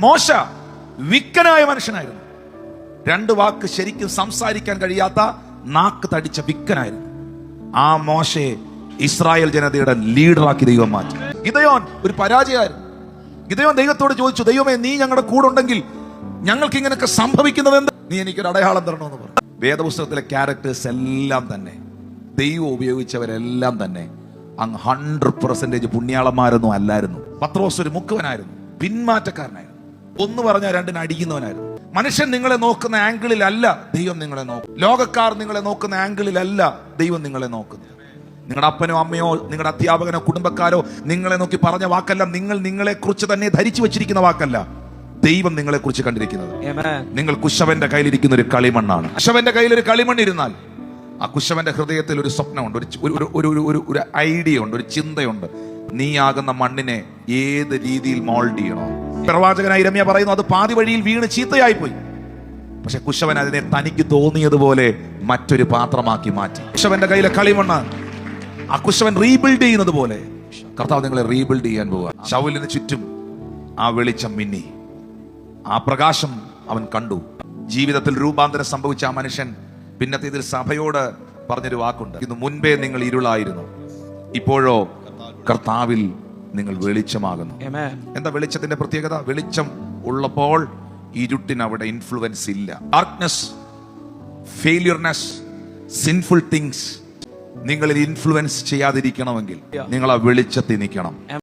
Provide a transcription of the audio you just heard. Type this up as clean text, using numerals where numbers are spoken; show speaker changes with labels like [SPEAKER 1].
[SPEAKER 1] മോശ വിക്കനായ മനുഷ്യനായിരുന്നു. 2 വാക്ക് ശരിക്കും സംസാരിക്കാൻ കഴിയാത്ത നാക്ക് തടിച്ച വിക്കനായിരുന്നു. ആ മോശയെ ഇസ്രായേൽ ജനതയുടെ ലീഡറാക്കി ദൈവം മാറ്റി. ഗിദെയോൻ ഒരു പരാജയമായിരുന്നു. ഗിദെയോൻ ദൈവത്തോട് ചോദിച്ചു, ദൈവമേ, നീ ഞങ്ങളുടെ കൂടെ ഉണ്ടെങ്കിൽ ഞങ്ങൾക്ക് ഇങ്ങനെയൊക്കെ സംഭവിക്കുന്നത് എന്താ? നീ എനിക്കൊരു അടയാളം തരണമെന്ന് പറഞ്ഞു. വേദപുസ്തകത്തിലെ ക്യാരക്ടേഴ്സ് എല്ലാം തന്നെ, ദൈവം ഉപയോഗിച്ചവരെല്ലാം തന്നെ അങ്ങ് 100% പുണ്യാളന്മാരൊന്നും അല്ലായിരുന്നു. പത്രോസ് ഒരു മുക്കുവനായിരുന്നു, പിന്മാറ്റക്കാരനായിരുന്നു, ഒന്ന് പറഞ്ഞാൽ 2 അടിക്കുന്നവനായിരുന്നു. മനുഷ്യൻ നിങ്ങളെ നോക്കുന്ന ആംഗിളിലല്ല ദൈവം നിങ്ങളെ നോക്കും. ലോകക്കാർ നിങ്ങളെ നോക്കുന്ന ആംഗിളിലല്ല ദൈവം നിങ്ങളെ നോക്കുന്നത്. നിങ്ങളുടെ അപ്പനോ അമ്മയോ നിങ്ങളുടെ അധ്യാപകനോ കുടുംബക്കാരോ നിങ്ങളെ നോക്കി പറഞ്ഞ വാക്കല്ല, നിങ്ങൾ നിങ്ങളെ കുറിച്ച് തന്നെ ധരിച്ചു വെച്ചിരിക്കുന്ന വാക്കല്ല ദൈവം നിങ്ങളെ കുറിച്ച് കണ്ടിരിക്കുന്നത്. നിങ്ങൾ കുശവന്റെ കയ്യിലിരിക്കുന്ന ഒരു കളിമണ്ണാണ്. കുശവന്റെ കയ്യിൽ ഒരു കളിമണ്ണ് ഇരുന്നാൽ ആ കുശവന്റെ ഹൃദയത്തിൽ ഒരു സ്വപ്നമുണ്ട്, ഒരു ഐഡിയ ഉണ്ട്, ഒരു ചിന്തയുണ്ട്. നീയാകുന്ന മണ്ണിനെ ഏത് രീതിയിൽ മോൾഡ് ചെയ്യണോ? പ്രവാചകനായി ഇരമ്യാ പറയുന്നു, അത് പാതി വഴിയിൽ വീണ് ചീത്തയായി പോയി. പക്ഷെ കുശവൻ അതിനെ തനിക്ക് തോന്നിയതുപോലെ മറ്റൊരു പാത്രമാക്കി മാറ്റി. കുശവന്റെ കയ്യിലെ കളിമണ്ണ് ആ കുശവൻ റീബിൽഡ് ചെയ്യുന്നത് പോലെ കർത്താവ് നിങ്ങളെ റീബിൽഡ് ചെയ്യാൻ പോവുക. ശൗലിന് ചുറ്റും ആ വെളിച്ചം മിന്നി, ആ പ്രകാശം അവൻ കണ്ടു. ജീവിതത്തിൽ രൂപാന്തരം സംഭവിച്ച ആ മനുഷ്യൻ പിന്നത്തെ ഇതിൽ സഭയോട് പറഞ്ഞൊരു വാക്കുണ്ട്, ഇന്ന് മുൻപേ നിങ്ങൾ ഇരുളായിരുന്നു, ഇപ്പോഴോ കർത്താവിൽ നിങ്ങൾ വെളിച്ചമാകുന്നു. എന്താ വെളിച്ചത്തിന്റെ പ്രത്യേകത? വെളിച്ചം ഉള്ളപ്പോൾ ഇരുട്ടിന് അവിടെ ഇൻഫ്ലുവൻസ് ഇല്ല. ഡാർക്ക്നെസ്, ഫെയിലിയർനെസ്, സിൻഫുൾ തിങ്സ് നിങ്ങളിൽ ഇൻഫ്ലുവൻസ് ചെയ്യാതിരിക്കണമെങ്കിൽ നിങ്ങൾ ആ വെളിച്ചത്തിൽ നിൽക്കണം.